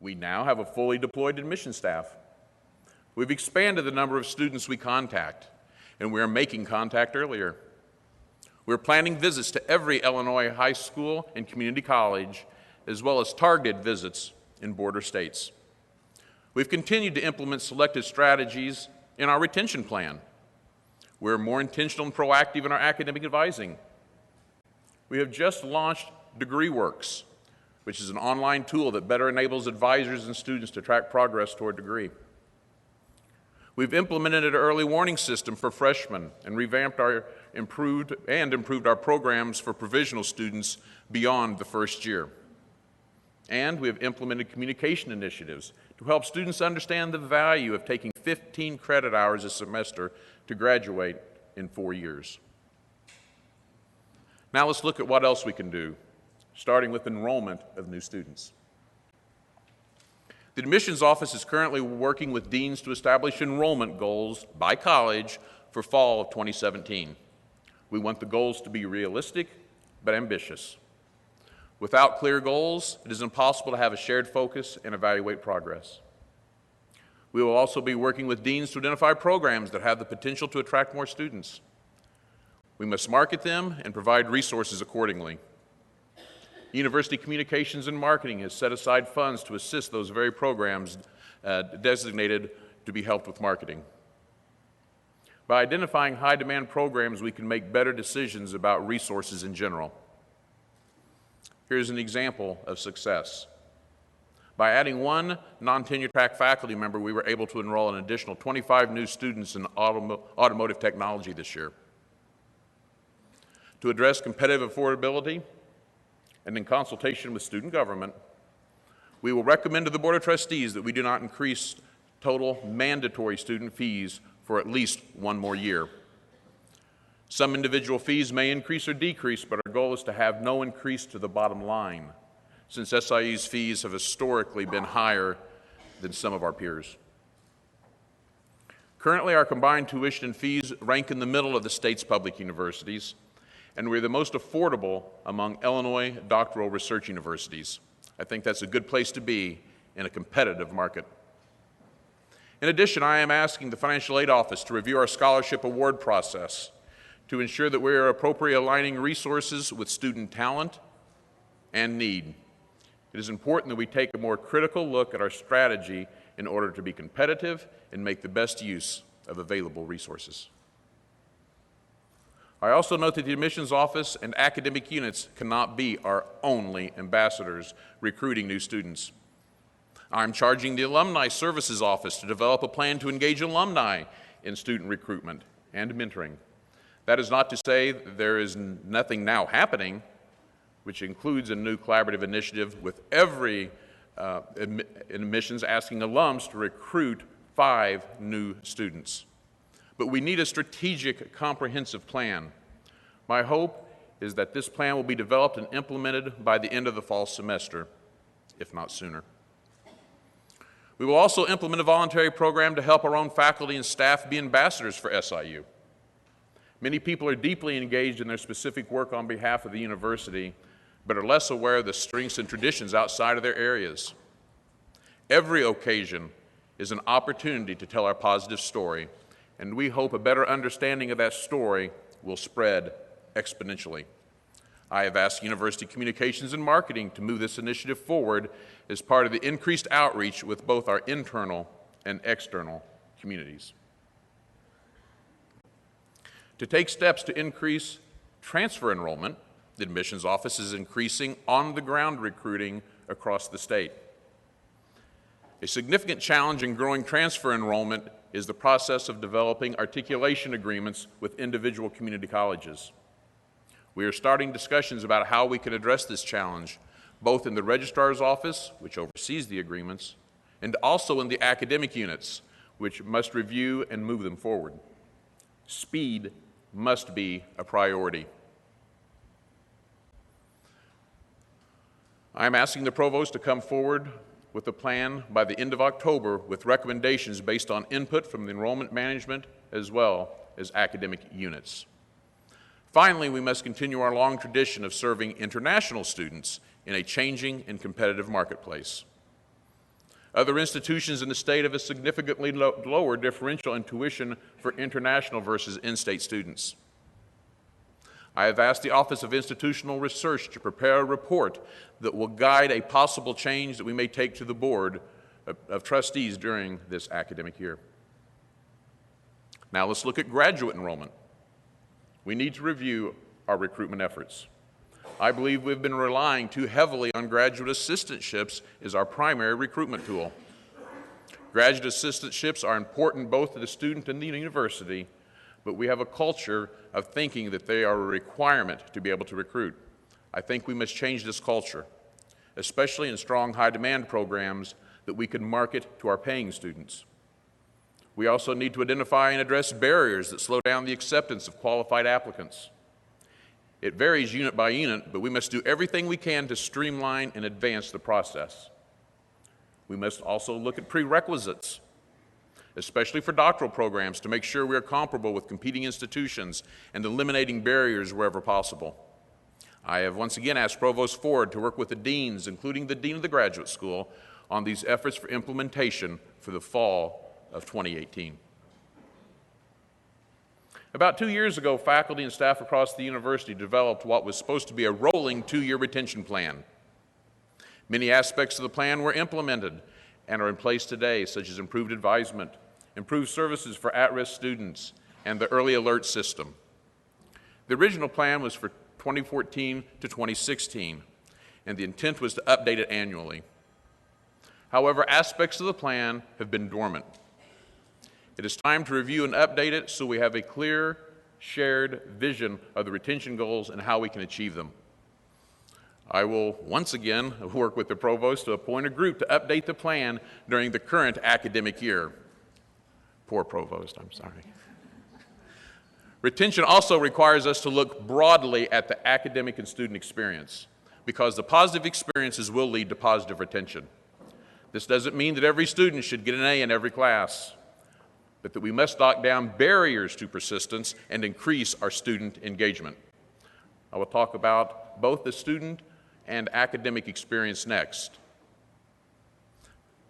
We now have a fully deployed admission staff. We've expanded the number of students we contact, and we are making contact earlier. We're planning visits to every Illinois high school and community college, as well as targeted visits in border states. We've continued to implement selected strategies in our retention plan. We're more intentional and proactive in our academic advising. We have just launched DegreeWorks, which is an online tool that better enables advisors and students to track progress toward degree. We've implemented an early warning system for freshmen and revamped our improved our programs for provisional students beyond the first year. And we have implemented communication initiatives to help students understand the value of taking 15 credit hours a semester to graduate in 4 years. Now let's look at what else we can do, starting with enrollment of new students. The admissions office is currently working with deans to establish enrollment goals by college for fall of 2017. We want the goals to be realistic but ambitious. Without clear goals, it is impossible to have a shared focus and evaluate progress. We will also be working with deans to identify programs that have the potential to attract more students. We must market them and provide resources accordingly. University Communications and Marketing has set aside funds to assist those very programs designated to be helped with marketing. By identifying high-demand programs, we can make better decisions about resources in general. Here's an example of success. By adding one non-tenure track faculty member, we were able to enroll an additional 25 new students in automotive technology this year. To address competitive affordability, and in consultation with student government, we will recommend to the Board of Trustees that we do not increase total mandatory student fees for at least one more year. Some individual fees may increase or decrease, but our goal is to have no increase to the bottom line, since SIU's fees have historically been higher than some of our peers. Currently, our combined tuition and fees rank in the middle of the state's public universities, and we're the most affordable among Illinois doctoral research universities. I think that's a good place to be in a competitive market. In addition, I am asking the Financial Aid Office to review our scholarship award process to ensure that we are appropriately aligning resources with student talent and need. It is important that we take a more critical look at our strategy in order to be competitive and make the best use of available resources. I also note that the admissions office and academic units cannot be our only ambassadors recruiting new students. I'm charging the Alumni Services Office to develop a plan to engage alumni in student recruitment and mentoring. That is not to say that there is nothing now happening, which includes a new collaborative initiative with every admissions asking alums to recruit 5 new students. But we need a strategic, comprehensive plan. My hope is that this plan will be developed and implemented by the end of the fall semester, if not sooner. We will also implement a voluntary program to help our own faculty and staff be ambassadors for SIU. Many people are deeply engaged in their specific work on behalf of the university, but are less aware of the strengths and traditions outside of their areas. Every occasion is an opportunity to tell our positive story, and we hope a better understanding of that story will spread exponentially. I have asked University Communications and Marketing to move this initiative forward as part of the increased outreach with both our internal and external communities. To take steps to increase transfer enrollment, the admissions office is increasing on-the-ground recruiting across the state. A significant challenge in growing transfer enrollment is the process of developing articulation agreements with individual community colleges. We are starting discussions about how we can address this challenge, both in the registrar's office, which oversees the agreements, and also in the academic units, which must review and move them forward. Speed must be a priority. I am asking the provost to come forward with a plan by the end of October with recommendations based on input from the enrollment management as well as academic units. Finally, we must continue our long tradition of serving international students in a changing and competitive marketplace. Other institutions in the state have a significantly lower differential in tuition for international versus in-state students. I have asked the Office of Institutional Research to prepare a report that will guide a possible change that we may take to the Board of Trustees during this academic year. Now let's look at graduate enrollment. We need to review our recruitment efforts. I believe we've been relying too heavily on graduate assistantships as our primary recruitment tool. Graduate assistantships are important both to the student and the university, but we have a culture of thinking that they are a requirement to be able to recruit. I think we must change this culture, especially in strong high-demand programs that we can market to our paying students. We also need to identify and address barriers that slow down the acceptance of qualified applicants. It varies unit by unit, but we must do everything we can to streamline and advance the process. We must also look at prerequisites, especially for doctoral programs, to make sure we are comparable with competing institutions and eliminating barriers wherever possible. I have once again asked Provost Ford to work with the deans, including the Dean of the Graduate School, on these efforts for implementation for the fall of 2018. About 2 years ago, faculty and staff across the university developed what was supposed to be a rolling 2-year retention plan. Many aspects of the plan were implemented and are in place today, such as improved advisement, improved services for at-risk students, and the early alert system. The original plan was for 2014 to 2016, and the intent was to update it annually. However, aspects of the plan have been dormant. It is time to review and update it so we have a clear, shared vision of the retention goals and how we can achieve them. I will once again work with the provost to appoint a group to update the plan during the current academic year. Poor provost, I'm sorry. Retention also requires us to look broadly at the academic and student experience, because the positive experiences will lead to positive retention. This doesn't mean that every student should get an A in every class, but that we must knock down barriers to persistence and increase our student engagement. I will talk about both the student and academic experience next.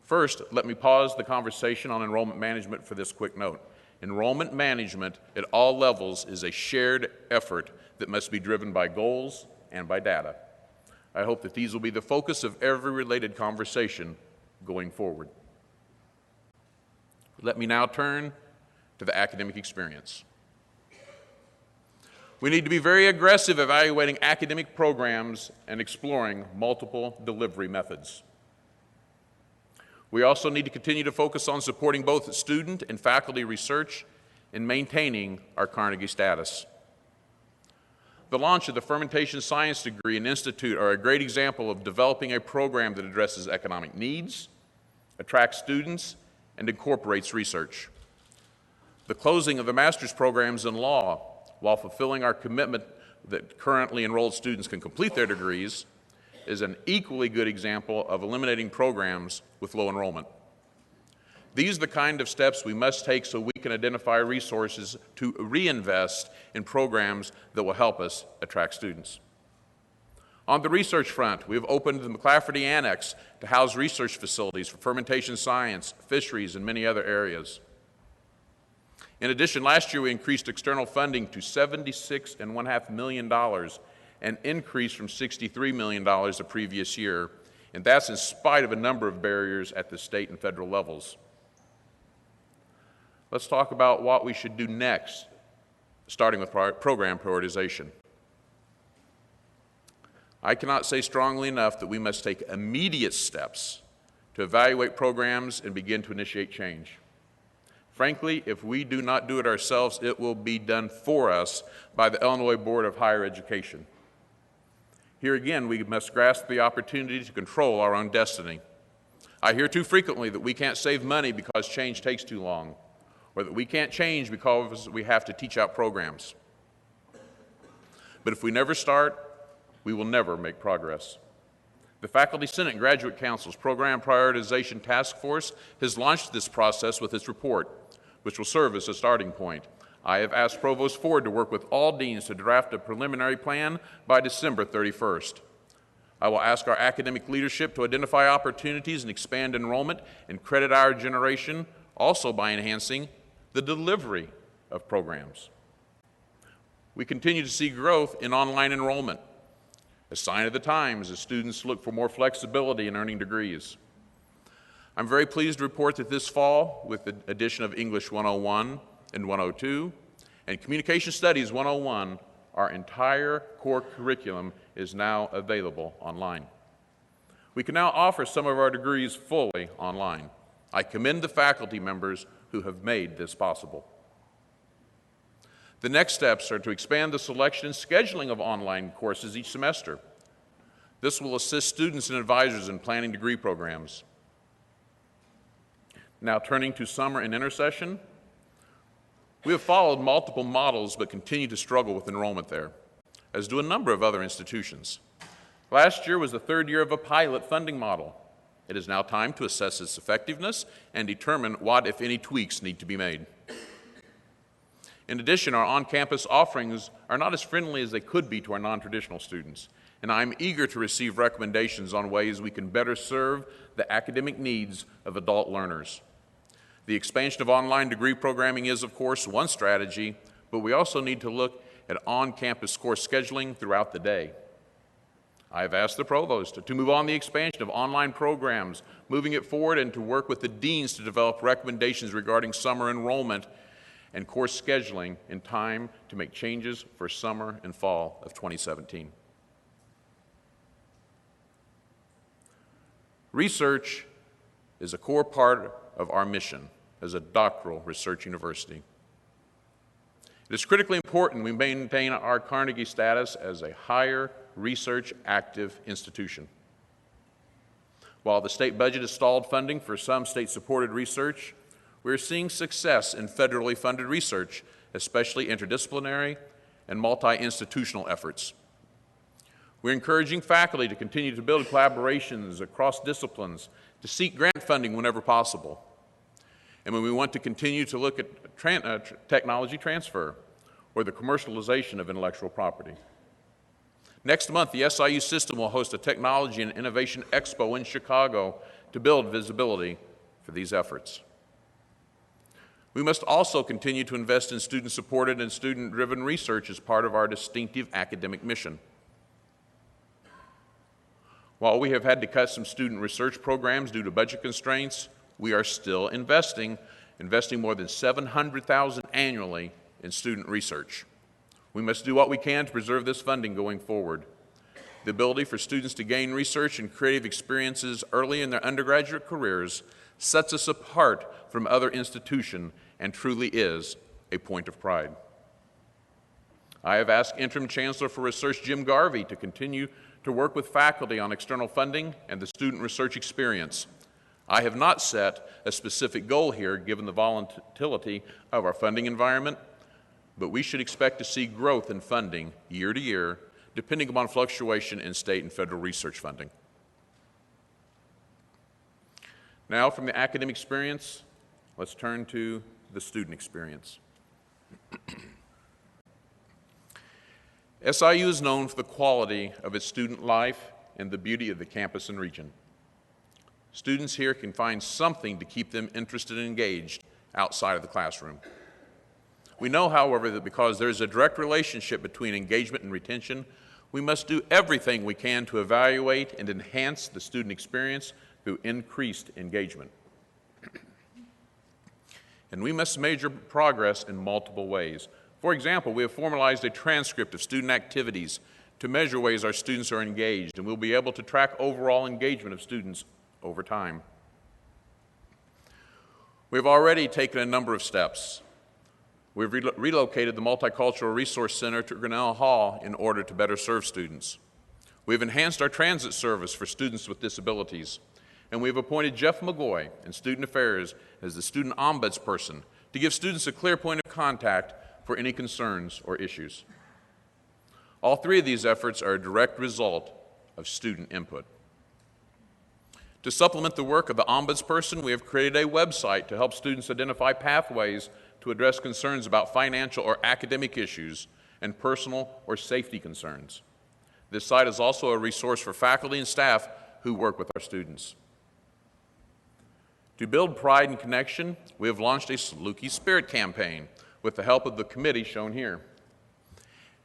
First, let me pause the conversation on enrollment management for this quick note. Enrollment management at all levels is a shared effort that must be driven by goals and by data. I hope that these will be the focus of every related conversation going forward. Let me now turn to the academic experience. We need to be very aggressive evaluating academic programs and exploring multiple delivery methods. We also need to continue to focus on supporting both student and faculty research and maintaining our Carnegie status. The launch of the Fermentation Science Degree and Institute are a great example of developing a program that addresses economic needs, attracts students, and incorporates research. The closing of the master's programs in law, while fulfilling our commitment that currently enrolled students can complete their degrees, is an equally good example of eliminating programs with low enrollment. These are the kind of steps we must take so we can identify resources to reinvest in programs that will help us attract students. On the research front, we have opened the McLafferty Annex to house research facilities for fermentation science, fisheries, and many other areas. In addition, last year we increased external funding to $76.5 million, an increase from $63 million the previous year, and that's in spite of a number of barriers at the state and federal levels. Let's talk about what we should do next, starting with program prioritization. I cannot say strongly enough that we must take immediate steps to evaluate programs and begin to initiate change. Frankly, if we do not do it ourselves, it will be done for us by the Illinois Board of Higher Education. Here again, we must grasp the opportunity to control our own destiny. I hear too frequently that we can't save money because change takes too long, or that we can't change because we have to teach out programs. But if we never start, we will never make progress. The Faculty Senate and Graduate Council's Program Prioritization Task Force has launched this process with its report, which will serve as a starting point. I have asked Provost Ford to work with all deans to draft a preliminary plan by December 31st. I will ask our academic leadership to identify opportunities and expand enrollment and credit hour generation, also by enhancing the delivery of programs. We continue to see growth in online enrollment, a sign of the times as students look for more flexibility in earning degrees. I'm very pleased to report that this fall, with the addition of English 101 and 102 and Communication Studies 101, our entire core curriculum is now available online. We can now offer some of our degrees fully online. I commend the faculty members who have made this possible. The next steps are to expand the selection and scheduling of online courses each semester. This will assist students and advisors in planning degree programs. Now turning to summer and intersession, we have followed multiple models but continue to struggle with enrollment there, as do a number of other institutions. Last year was the third year of a pilot funding model. It is now time to assess its effectiveness and determine what, if any, tweaks need to be made. In addition, our on-campus offerings are not as friendly as they could be to our non-traditional students, and I'm eager to receive recommendations on ways we can better serve the academic needs of adult learners. The expansion of online degree programming is, of course, one strategy, but we also need to look at on-campus course scheduling throughout the day. I have asked the provost to move on the expansion of online programs, moving it forward, and to work with the deans to develop recommendations regarding summer enrollment and course scheduling in time to make changes for summer and fall of 2017. Research is a core part of our mission as a doctoral research university. It is critically important we maintain our Carnegie status as a higher research active institution. While the state budget has stalled funding for some state-supported research, we are seeing success in federally funded research, especially interdisciplinary and multi-institutional efforts. We're encouraging faculty to continue to build collaborations across disciplines, to seek grant funding whenever possible. And when we want to continue to look at technology transfer or the commercialization of intellectual property. Next month, the SIU system will host a Technology and Innovation Expo in Chicago to build visibility for these efforts. We must also continue to invest in student-supported and student-driven research as part of our distinctive academic mission. While we have had to cut some student research programs due to budget constraints, we are still investing more than $700,000 annually in student research. We must do what we can to preserve this funding going forward. The ability for students to gain research and creative experiences early in their undergraduate careers sets us apart from other institutions and truly is a point of pride. I have asked Interim Chancellor for Research Jim Garvey to continue to work with faculty on external funding and the student research experience. I have not set a specific goal here given the volatility of our funding environment, but we should expect to see growth in funding year to year, depending upon fluctuation in state and federal research funding. Now, from the academic experience, let's turn to the student experience. SIU is known for the quality of its student life and the beauty of the campus and region. Students here can find something to keep them interested and engaged outside of the classroom. We know, however, that because there is a direct relationship between engagement and retention, we must do everything we can to evaluate and enhance the student experience through increased engagement. And we must measure progress in multiple ways. For example, we have formalized a transcript of student activities to measure ways our students are engaged, and we'll be able to track overall engagement of students over time. We've already taken a number of steps. We've relocated the Multicultural Resource Center to Grinnell Hall in order to better serve students. We've enhanced our transit service for students with disabilities, and we've appointed Jeff McGoy in Student Affairs as the student ombudsperson to give students a clear point of contact for any concerns or issues. All three of these efforts are a direct result of student input. To supplement the work of the ombudsperson, we have created a website to help students identify pathways to address concerns about financial or academic issues and personal or safety concerns. This site is also a resource for faculty and staff who work with our students. To build pride and connection, we have launched a Saluki Spirit campaign with the help of the committee shown here.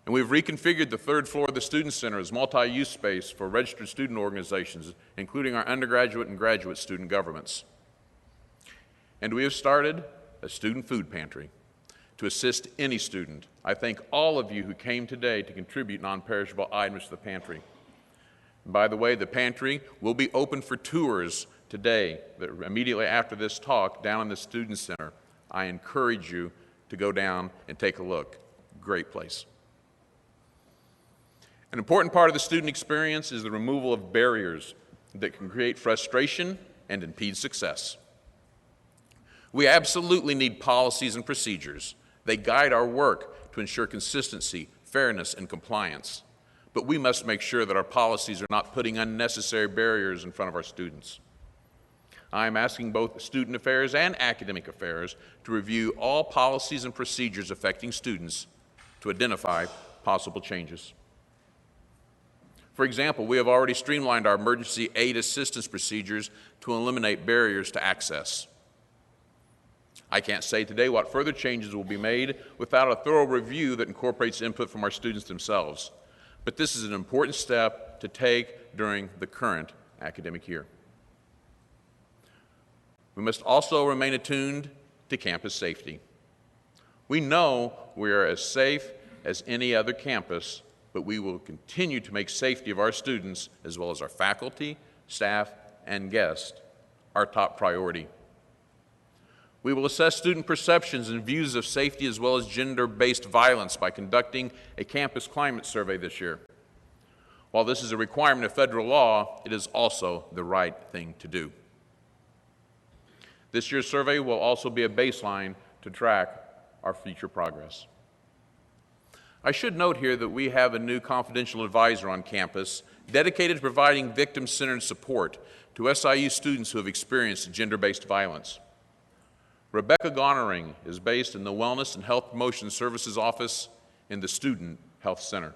And we've reconfigured the third floor of the Student Center as multi-use space for registered student organizations, including our undergraduate and graduate student governments. And we have started a student food pantry to assist any student. I thank all of you who came today to contribute non-perishable items to the pantry. And by the way, the pantry will be open for tours today, immediately after this talk, down in the Student Center. I encourage you to go down and take a look. Great place. An important part of the student experience is the removal of barriers that can create frustration and impede success. We absolutely need policies and procedures. They guide our work to ensure consistency, fairness, and compliance. But we must make sure that our policies are not putting unnecessary barriers in front of our students. I am asking both Student Affairs and Academic Affairs to review all policies and procedures affecting students to identify possible changes. For example, we have already streamlined our emergency aid assistance procedures to eliminate barriers to access. I can't say today what further changes will be made without a thorough review that incorporates input from our students themselves. But this is an important step to take during the current academic year. We must also remain attuned to campus safety. We know we are as safe as any other campus, but we will continue to make safety of our students, as well as our faculty, staff, and guests, our top priority. We will assess student perceptions and views of safety as well as gender-based violence by conducting a campus climate survey this year. While this is a requirement of federal law, it is also the right thing to do. This year's survey will also be a baseline to track our future progress. I should note here that we have a new confidential advisor on campus dedicated to providing victim-centered support to SIU students who have experienced gender-based violence. Rebecca Gonnering is based in the Wellness and Health Promotion Services Office in the Student Health Center.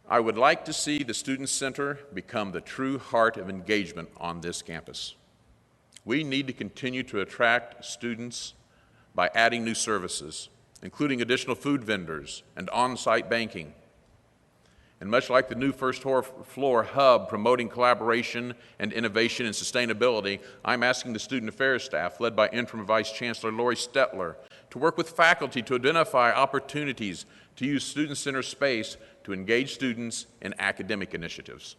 I would like to see the Student Center become the true heart of engagement on this campus. We need to continue to attract students by adding new services, including additional food vendors and on-site banking. And much like the new first floor hub promoting collaboration and innovation and sustainability, I'm asking the Student Affairs staff, led by Interim Vice Chancellor Lori Stetler, to work with faculty to identify opportunities to use Student Center space to engage students in academic initiatives.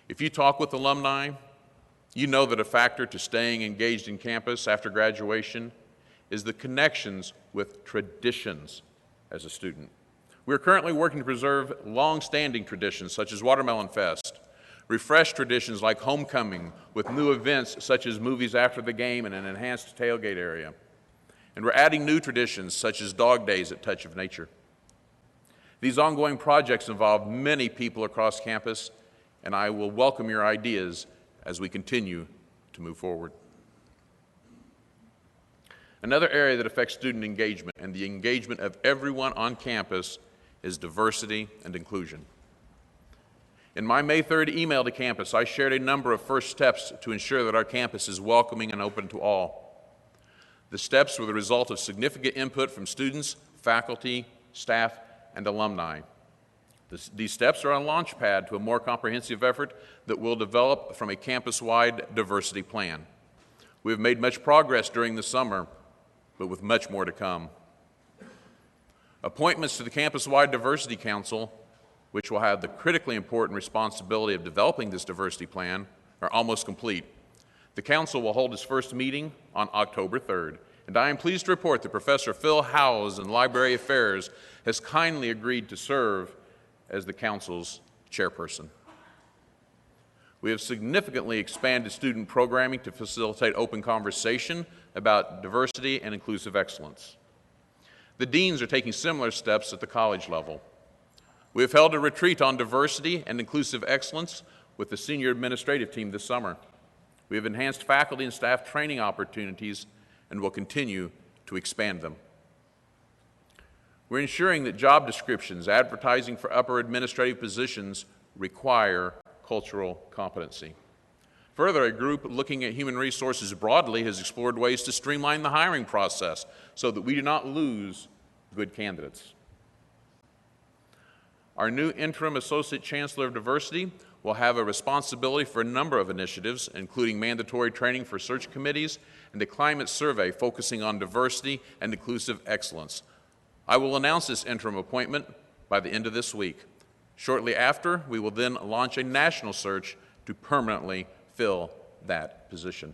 If you talk with alumni, you know that a factor to staying engaged in campus after graduation is the connections with traditions as a student. We are currently working to preserve long-standing traditions such as Watermelon Fest, refresh traditions like homecoming with new events such as movies after the game and an enhanced tailgate area. And we're adding new traditions such as dog days at Touch of Nature. These ongoing projects involve many people across campus, and I will welcome your ideas as we continue to move forward. Another area that affects student engagement and the engagement of everyone on campus is diversity and inclusion. In my May 3rd email to campus, I shared a number of first steps to ensure that our campus is welcoming and open to all. The steps were the result of significant input from students, faculty, staff, and alumni. These steps are a launchpad to a more comprehensive effort that will develop from a campus-wide diversity plan. We have made much progress during the summer, but with much more to come. Appointments to the Campus-Wide Diversity Council, which will have the critically important responsibility of developing this diversity plan, are almost complete. The council will hold its first meeting on October 3rd, and I am pleased to report that Professor Phil Howes in Library Affairs has kindly agreed to serve as the council's chairperson. We have significantly expanded student programming to facilitate open conversation about diversity and inclusive excellence. The deans are taking similar steps at the college level. We have held a retreat on diversity and inclusive excellence with the senior administrative team this summer. We have enhanced faculty and staff training opportunities and will continue to expand them. We're ensuring that job descriptions advertising for upper administrative positions require cultural competency. Further, a group looking at human resources broadly has explored ways to streamline the hiring process so that we do not lose good candidates. Our new Interim Associate Chancellor of Diversity will have a responsibility for a number of initiatives, including mandatory training for search committees and a climate survey focusing on diversity and inclusive excellence. I will announce this interim appointment by the end of this week. Shortly after, we will then launch a national search to permanently fill that position.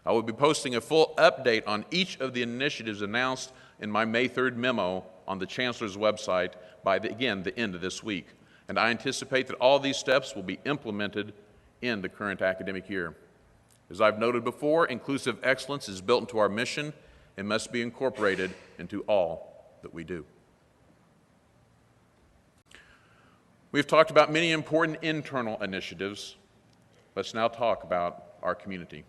I will be posting a full update on each of the initiatives announced in my May 3rd memo on the Chancellor's website by, the end of this week. And I anticipate that all these steps will be implemented in the current academic year. As I've noted before, inclusive excellence is built into our mission and must be incorporated into all that we do. We've talked about many important internal initiatives. Let's now talk about our community.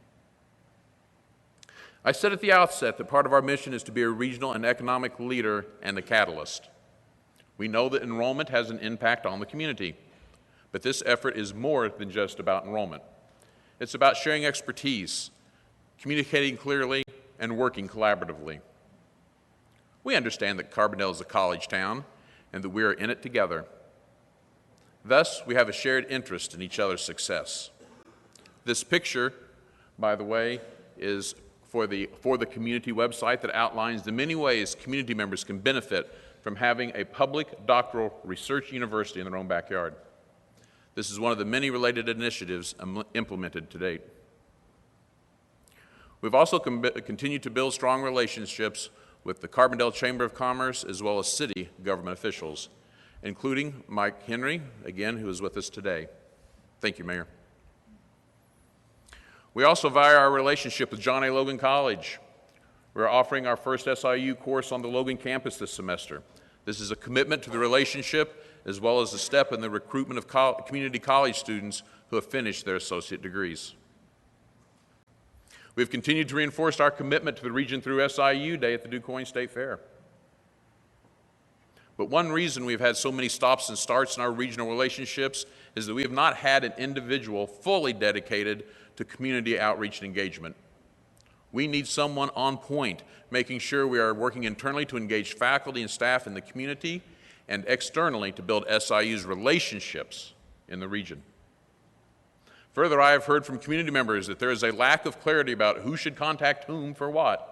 I said at the outset that part of our mission is to be a regional and economic leader and a catalyst. We know that enrollment has an impact on the community, but this effort is more than just about enrollment. It's about sharing expertise, communicating clearly, and working collaboratively. We understand that Carbondale is a college town and that we are in it together. Thus, we have a shared interest in each other's success. This picture, by the way, is for the community website that outlines the many ways community members can benefit from having a public doctoral research university in their own backyard. This is one of the many related initiatives implemented to date. We've also continued to build strong relationships with the Carbondale Chamber of Commerce as well as city government officials, including Mike Henry, again, who is with us today. Thank you, Mayor. We also value our relationship with John A. Logan College. We're offering our first SIU course on the Logan campus this semester. This is a commitment to the relationship as well as a step in the recruitment of community college students who have finished their associate degrees. We've continued to reinforce our commitment to the region through SIU Day at the DuQuoin State Fair. But one reason we've had so many stops and starts in our regional relationships is that we have not had an individual fully dedicated to community outreach and engagement. We need someone on point, making sure we are working internally to engage faculty and staff in the community and externally to build SIU's relationships in the region. Further, I have heard from community members that there is a lack of clarity about who should contact whom for what.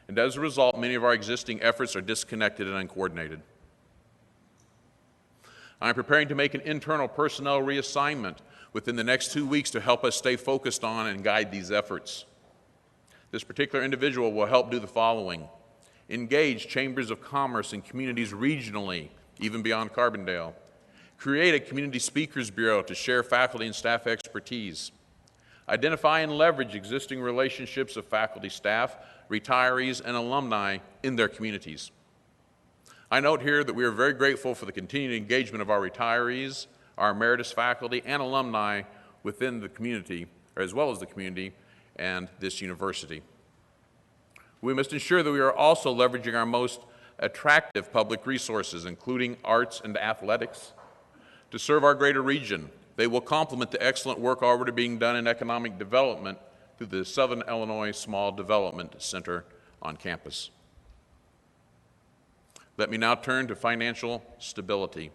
And as a result, many of our existing efforts are disconnected and uncoordinated. I'm preparing to make an internal personnel reassignment within the next 2 weeks to help us stay focused on and guide these efforts. This particular individual will help do the following: engage chambers of commerce and communities regionally, even beyond Carbondale. Create a community speakers bureau to share faculty and staff expertise. Identify and leverage existing relationships of faculty, staff, retirees, and alumni in their communities. I note here that we are very grateful for the continued engagement of our retirees, our emeritus faculty, and alumni within the community, or as well as the community and this university. We must ensure that we are also leveraging our most attractive public resources, including arts and athletics, to serve our greater region. They will complement the excellent work already being done in economic development through the Southern Illinois Small Development Center on campus. Let me now turn to financial stability,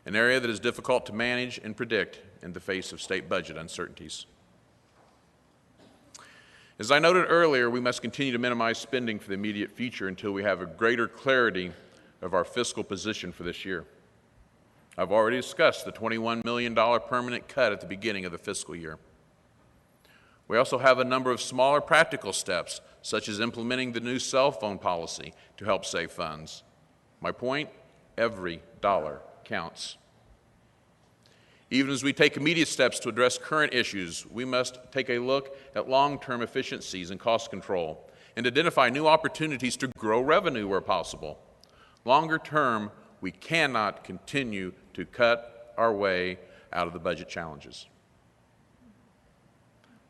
an area that is difficult to manage and predict in the face of state budget uncertainties. As I noted earlier, we must continue to minimize spending for the immediate future until we have a greater clarity of our fiscal position for this year. I've already discussed the $21 million permanent cut at the beginning of the fiscal year. We also have a number of smaller practical steps, such as implementing the new cell phone policy to help save funds. My point, every dollar counts. Even as we take immediate steps to address current issues, we must take a look at long-term efficiencies and cost control and identify new opportunities to grow revenue where possible. Longer term, we cannot continue to cut our way out of the budget challenges.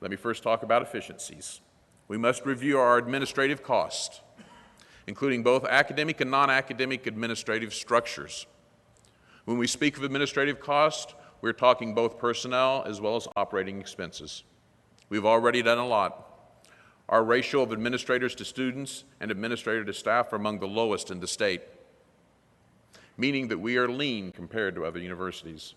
Let me first talk about efficiencies. We must review our administrative costs, including both academic and non-academic administrative structures. When we speak of administrative cost, we're talking both personnel as well as operating expenses. We've already done a lot. Our ratio of administrators to students and administrator to staff are among the lowest in the state, meaning that we are lean compared to other universities.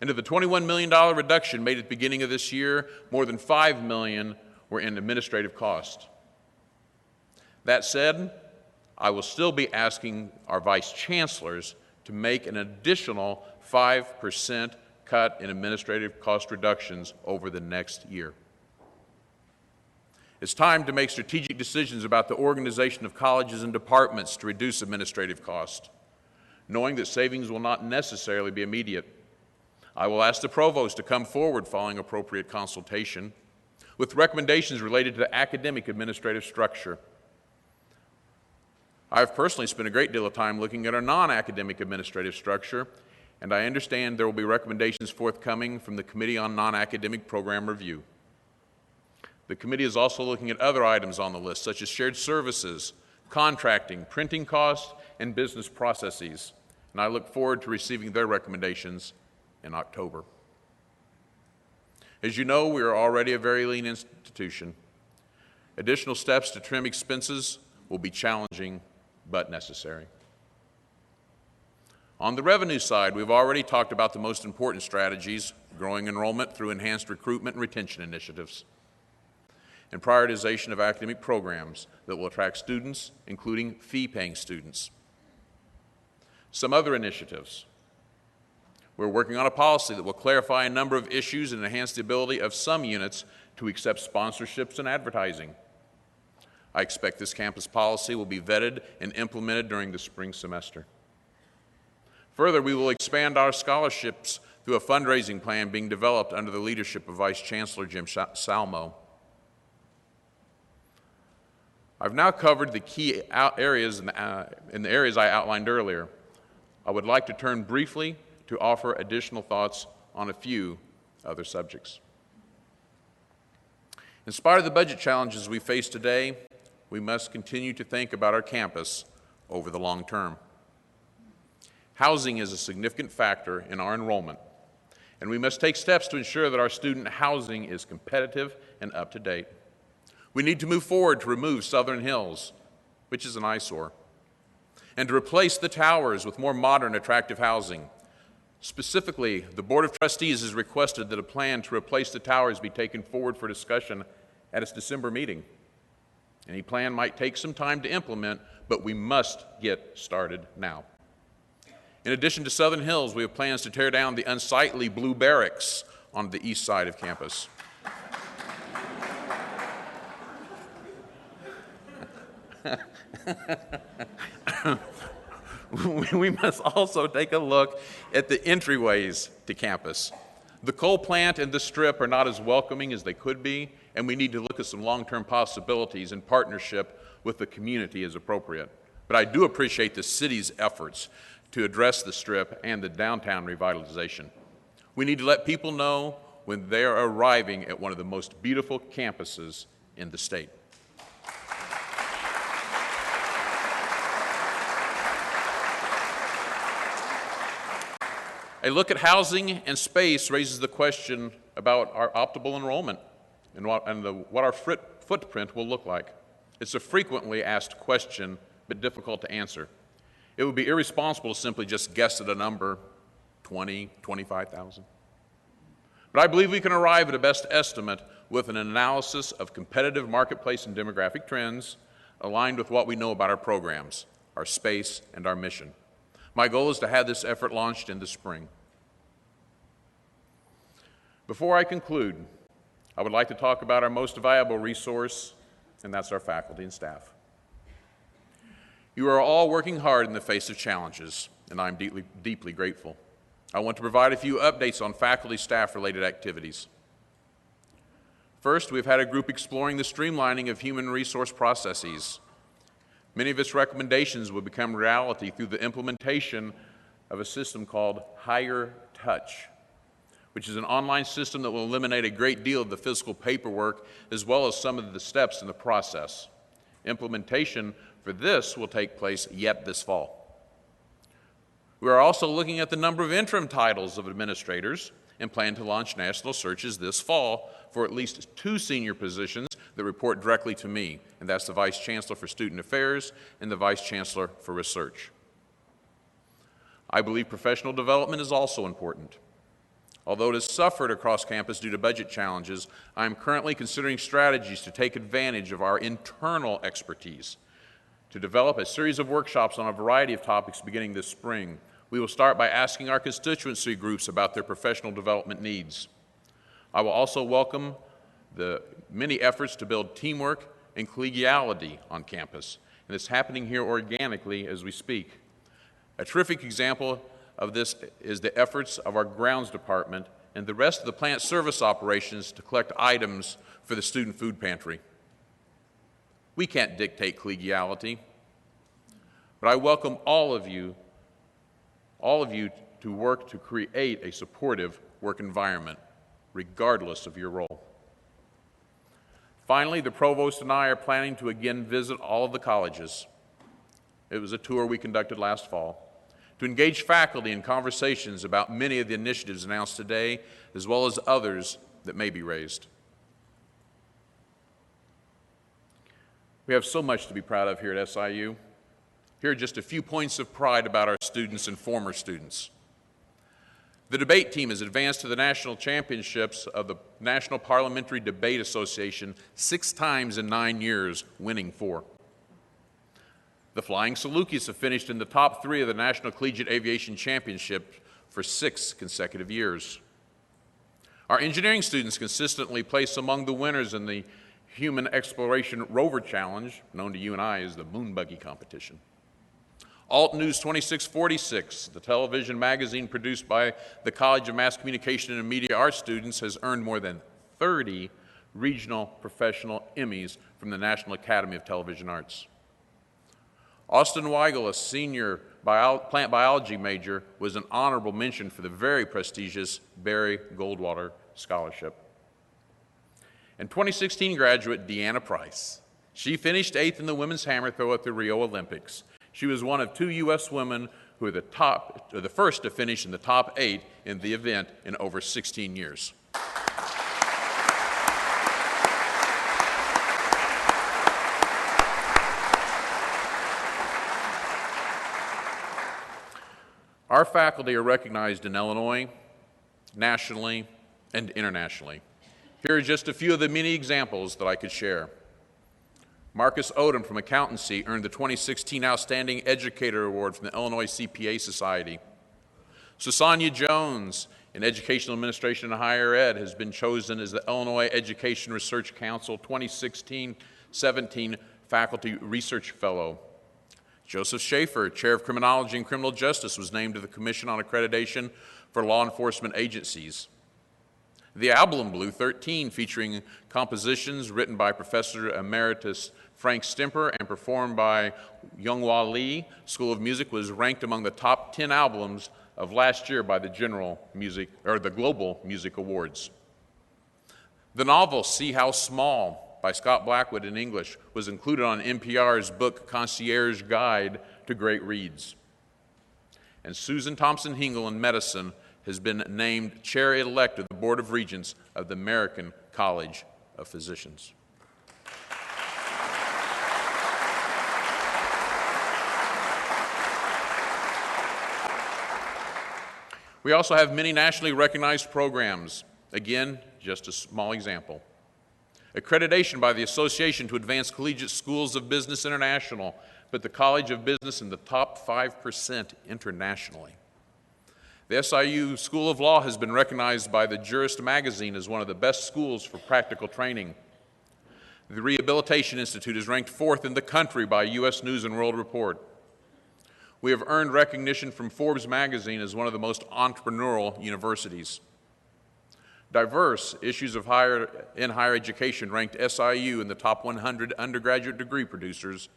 And of the $21 million reduction made at the beginning of this year, more than $5 million were in administrative cost. That said, I will still be asking our vice chancellors to make an additional 5% cut in administrative cost reductions over the next year. It's time to make strategic decisions about the organization of colleges and departments to reduce administrative cost, knowing that savings will not necessarily be immediate. I will ask the provost to come forward following appropriate consultation with recommendations related to the academic administrative structure. I've personally spent a great deal of time looking at our non-academic administrative structure, and I understand there will be recommendations forthcoming from the Committee on Non-Academic Program Review. The committee is also looking at other items on the list, such as shared services, contracting, printing costs, and business processes, and I look forward to receiving their recommendations in October. As you know, we are already a very lean institution. Additional steps to trim expenses will be challenging but necessary. On the revenue side, we've already talked about the most important strategies: growing enrollment through enhanced recruitment and retention initiatives, and prioritization of academic programs that will attract students, including fee-paying students. Some other initiatives: we're working on a policy that will clarify a number of issues and enhance the ability of some units to accept sponsorships and advertising. I expect this campus policy will be vetted and implemented during the spring semester. Further, we will expand our scholarships through a fundraising plan being developed under the leadership of Vice Chancellor Jim Salmo. I've now covered the key areas in the areas I outlined earlier. I would like to turn briefly to offer additional thoughts on a few other subjects. In spite of the budget challenges we face today, we must continue to think about our campus over the long term. Housing is a significant factor in our enrollment, and we must take steps to ensure that our student housing is competitive and up to date. We need to move forward to remove Southern Hills, which is an eyesore, and to replace the towers with more modern, attractive housing. Specifically, the Board of Trustees has requested that a plan to replace the towers be taken forward for discussion at its December meeting. Any plan might take some time to implement, but we must get started now. In addition to Southern Hills, we have plans to tear down the unsightly blue barracks on the east side of campus. We must also take a look at the entryways to campus. The coal plant and the strip are not as welcoming as they could be, and we need to look at some long-term possibilities in partnership with the community as appropriate. But I do appreciate the city's efforts to address the strip and the downtown revitalization. We need to let people know when they are arriving at one of the most beautiful campuses in the state. A look at housing and space raises the question about our optimal enrollment and what our footprint will look like. It's a frequently asked question, but difficult to answer. It would be irresponsible to simply just guess at a number, 20, 25,000. But I believe we can arrive at a best estimate with an analysis of competitive marketplace and demographic trends aligned with what we know about our programs, our space, and our mission. My goal is to have this effort launched in the spring. Before I conclude, I would like to talk about our most valuable resource, and that's our faculty and staff. You are all working hard in the face of challenges, and I'm deeply grateful. I want to provide a few updates on faculty staff-related activities. First, we've had a group exploring the streamlining of human resource processes. Many of its recommendations will become reality through the implementation of a system called Higher Touch, which is an online system that will eliminate a great deal of the physical paperwork as well as some of the steps in the process. Implementation for this will take place yet this fall. We are also looking at the number of interim titles of administrators and plan to launch national searches this fall for at least 2 senior positions that report directly to me, and that's the Vice Chancellor for Student Affairs and the Vice Chancellor for Research. I believe professional development is also important. Although it has suffered across campus due to budget challenges, I am currently considering strategies to take advantage of our internal expertise to develop a series of workshops on a variety of topics beginning this spring. We will start by asking our constituency groups about their professional development needs. I will also welcome the many efforts to build teamwork and collegiality on campus, and it's happening here organically as we speak. A terrific example of this is the efforts of our grounds department and the rest of the plant service operations to collect items for the student food pantry. We can't dictate collegiality, but I welcome all of you to work to create a supportive work environment, regardless of your role. Finally, the provost and I are planning to again visit all of the colleges. It was a tour we conducted last fall, to engage faculty in conversations about many of the initiatives announced today, as well as others that may be raised. We have so much to be proud of here at SIU. Here are just a few points of pride about our students and former students. The debate team has advanced to the national championships of the National Parliamentary Debate Association 6 times in 9 years, winning 4. The Flying Salukis have finished in the top 3 of the National Collegiate Aviation Championship for 6 consecutive years. Our engineering students consistently place among the winners in the Human Exploration Rover Challenge, known to you and I as the Moon Buggy Competition. Alt News 2646, the television magazine produced by the College of Mass Communication and Media Arts students, has earned more than 30 regional professional Emmys from the National Academy of Television Arts. Austin Weigel, a senior plant biology major, was an honorable mention for the very prestigious Barry Goldwater Scholarship. And 2016 graduate Deanna Price. She finished 8th in the women's hammer throw at the Rio Olympics. She was one of 2 U.S. women who are the first to finish in the top 8 in the event in over 16 years. Our faculty are recognized in Illinois, nationally, and internationally. Here are just a few of the many examples that I could share. Marcus Odom from Accountancy earned the 2016 Outstanding Educator Award from the Illinois CPA Society. Susanya Jones in Educational Administration and Higher Ed has been chosen as the Illinois Education Research Council 2016-17 Faculty Research Fellow. Joseph Schaefer, Chair of Criminology and Criminal Justice, was named to the Commission on Accreditation for Law Enforcement Agencies. The Album Blue 13, featuring compositions written by Professor Emeritus Frank Stemper and performed by Younghwa Lee School of Music, was ranked among the top 10 albums of last year by the Global Music Awards. The novel See How Small by Scott Blackwood in English was included on NPR's book Concierge Guide to Great Reads. And Susan Thompson Hingle in Medicine has been named Chair-elect of the Board of Regents of the American College of Physicians. We also have many nationally recognized programs. Again, just a small example. Accreditation by the Association to Advance Collegiate Schools of Business International put the College of Business in the top 5% internationally. The SIU School of Law has been recognized by the Jurist magazine as one of the best schools for practical training. The Rehabilitation Institute is ranked 4th in the country by U.S. News and World Report. We have earned recognition from Forbes magazine as one of the most entrepreneurial universities. Diverse Issues of Higher Education ranked SIU in the top 100 undergraduate degree producers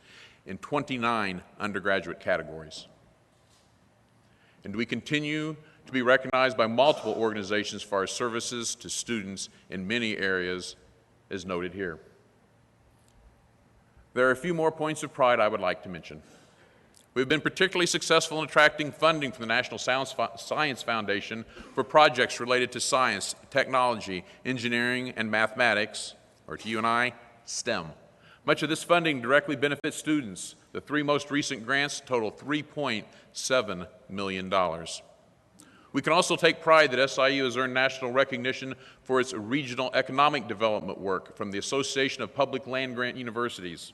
in 29 undergraduate categories. And we continue to be recognized by multiple organizations for our services to students in many areas, as noted here. There are a few more points of pride I would like to mention. We've been particularly successful in attracting funding from the National Science Foundation for projects related to science, technology, engineering, and mathematics, or to you and I, STEM. Much of this funding directly benefits students. The three most recent grants total $3.7 million. We can also take pride that SIU has earned national recognition for its regional economic development work from the Association of Public Land-Grant Universities.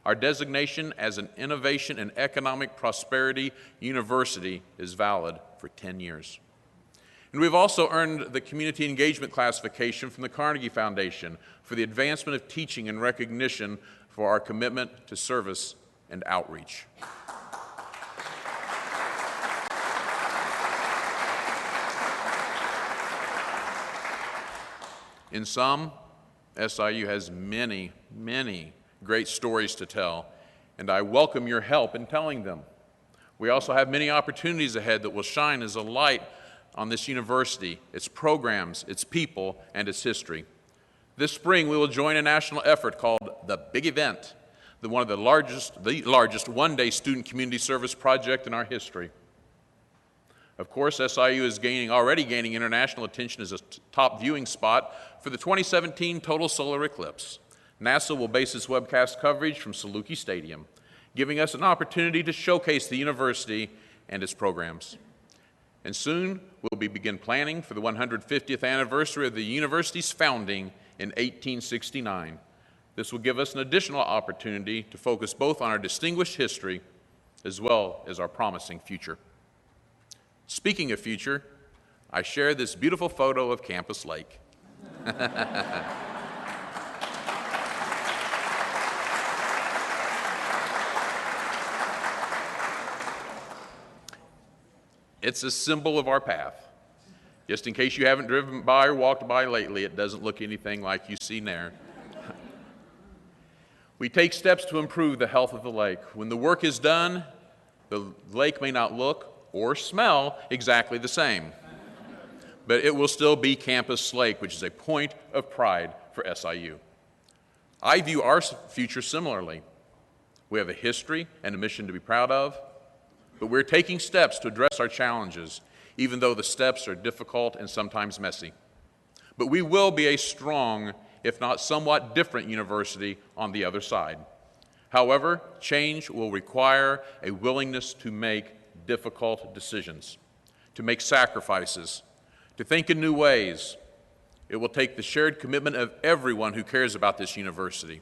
Our designation as an Innovation and Economic Prosperity University is valid for 10 years. And we've also earned the Community Engagement Classification from the Carnegie Foundation for the advancement of teaching and recognition for our commitment to service and outreach. In sum, SIU has many, many great stories to tell, and I welcome your help in telling them. We also have many opportunities ahead that will shine as a light on this university, its programs, its people, and its history. This spring, we will join a national effort called The Big Event, one of the largest one-day student community service project in our history. Of course, SIU is already gaining international attention as a top viewing spot for the 2017 total solar eclipse. NASA will base its webcast coverage from Saluki Stadium, giving us an opportunity to showcase the university and its programs. And soon, we'll begin planning for the 150th anniversary of the university's founding in 1869. This will give us an additional opportunity to focus both on our distinguished history as well as our promising future. Speaking of future, I share this beautiful photo of Campus Lake. It's a symbol of our path. Just in case you haven't driven by or walked by lately, it doesn't look anything like you see there. We take steps to improve the health of the lake. When the work is done, the lake may not look or smell exactly the same, but it will still be Campus Lake, which is a point of pride for SIU. I view our future similarly. We have a history and a mission to be proud of, but we're taking steps to address our challenges, even though the steps are difficult and sometimes messy. But we will be a strong, if not somewhat different, university on the other side. However, change will require a willingness to make difficult decisions, to make sacrifices, to think in new ways. It will take the shared commitment of everyone who cares about this university.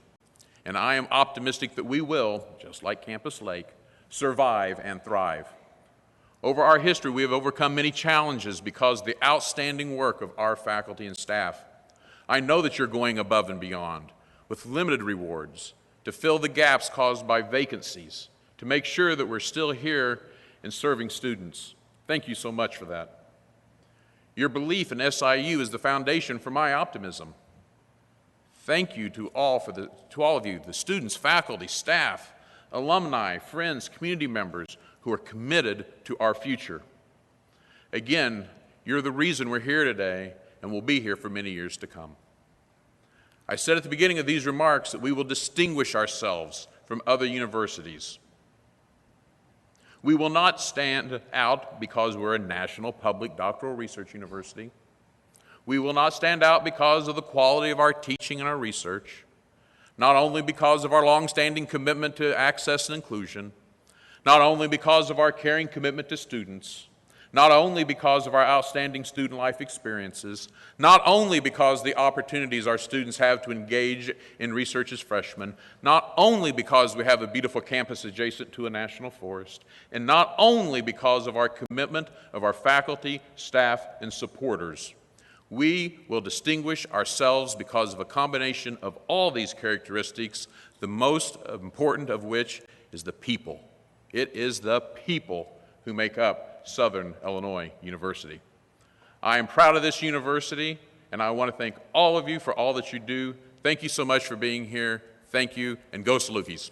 And I am optimistic that we will, just like Campus Lake, survive and thrive. Over our history, we have overcome many challenges because of the outstanding work of our faculty and staff. I know that you're going above and beyond with limited rewards to fill the gaps caused by vacancies, to make sure that we're still here and serving students. Thank you so much for that. Your belief in SIU is the foundation for my optimism. Thank you to all of you, the students, faculty, staff, alumni, friends, community members who are committed to our future. Again, you're the reason we're here today and will be here for many years to come. I said at the beginning of these remarks that we will distinguish ourselves from other universities. We will not stand out because we're a national public doctoral research university. We will not stand out because of the quality of our teaching and our research, not only because of our longstanding commitment to access and inclusion, not only because of our caring commitment to students, not only because of our outstanding student life experiences, not only because of the opportunities our students have to engage in research as freshmen, not only because we have a beautiful campus adjacent to a national forest, and not only because of our commitment of our faculty, staff, and supporters. We will distinguish ourselves because of a combination of all these characteristics, the most important of which is the people. It is the people who make up Southern Illinois University. I am proud of this university, and I want to thank all of you for all that you do. Thank you so much for being here. Thank you, and go Salukis.